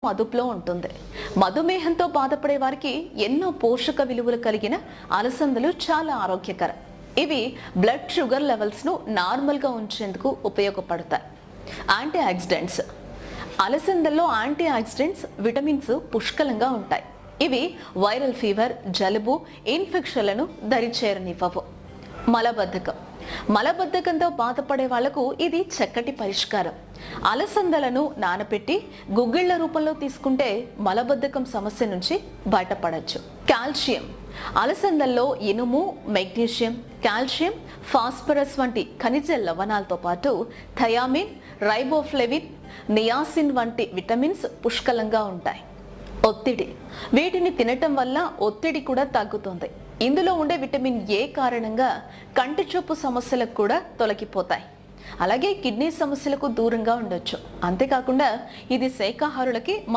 అదుపులో ఉంటుంది. మధుమేహంతో బాధపడే వారికి ఎన్నో పోషక విలువలు కలిగిన అలసందలు చాలా ఆరోగ్యకరం. ఇవి బ్లడ్ షుగర్ లెవెల్స్ ను నార్మల్ గా ఉంచేందుకు ఉపయోగపడతాయి. Antioxidants. అలసందల్లో యాంటీ ఆక్సిడెంట్స్, విటమిన్స్ పుష్కలంగా ఉంటాయి. ఇవి వైరల్ ఫీవర్, జలుబు, ఇన్ఫెక్షన్లను దరిచేరనివ్వవు. మలబద్ధకంతో బాధపడే వాళ్లకు ఇది చక్కటి పరిష్కారం. అలసందలను నానబెట్టి గుగ్గిళ్ల రూపంలో తీసుకుంటే మలబద్ధకం సమస్య నుంచి బయటపడచ్చు. కాల్షియం. అలసందల్లో ఇనుము, మెగ్నీషియం, కాల్షియం, ఫాస్ఫరస్ వంటి ఖనిజ లవణాలతో పాటు థయామిన్, రైబోఫ్లేవిన్, నియాసిన్ వంటి విటమిన్స్ పుష్కలంగా ఉంటాయి. ఒత్తిడి. వీటిని తినటం వల్ల ఒత్తిడి కూడా తగ్గుతుంది. ఇందులో ఉండే విటమిన్ ఏ కారణంగా కంటి చూపు సమస్యలకు కూడా తొలగిపోతాయి. అలాగే కిడ్నీ సమస్యలకు దూరంగా ఉండొచ్చు. అంతేకాకుండా ఇది శాకాహారులకి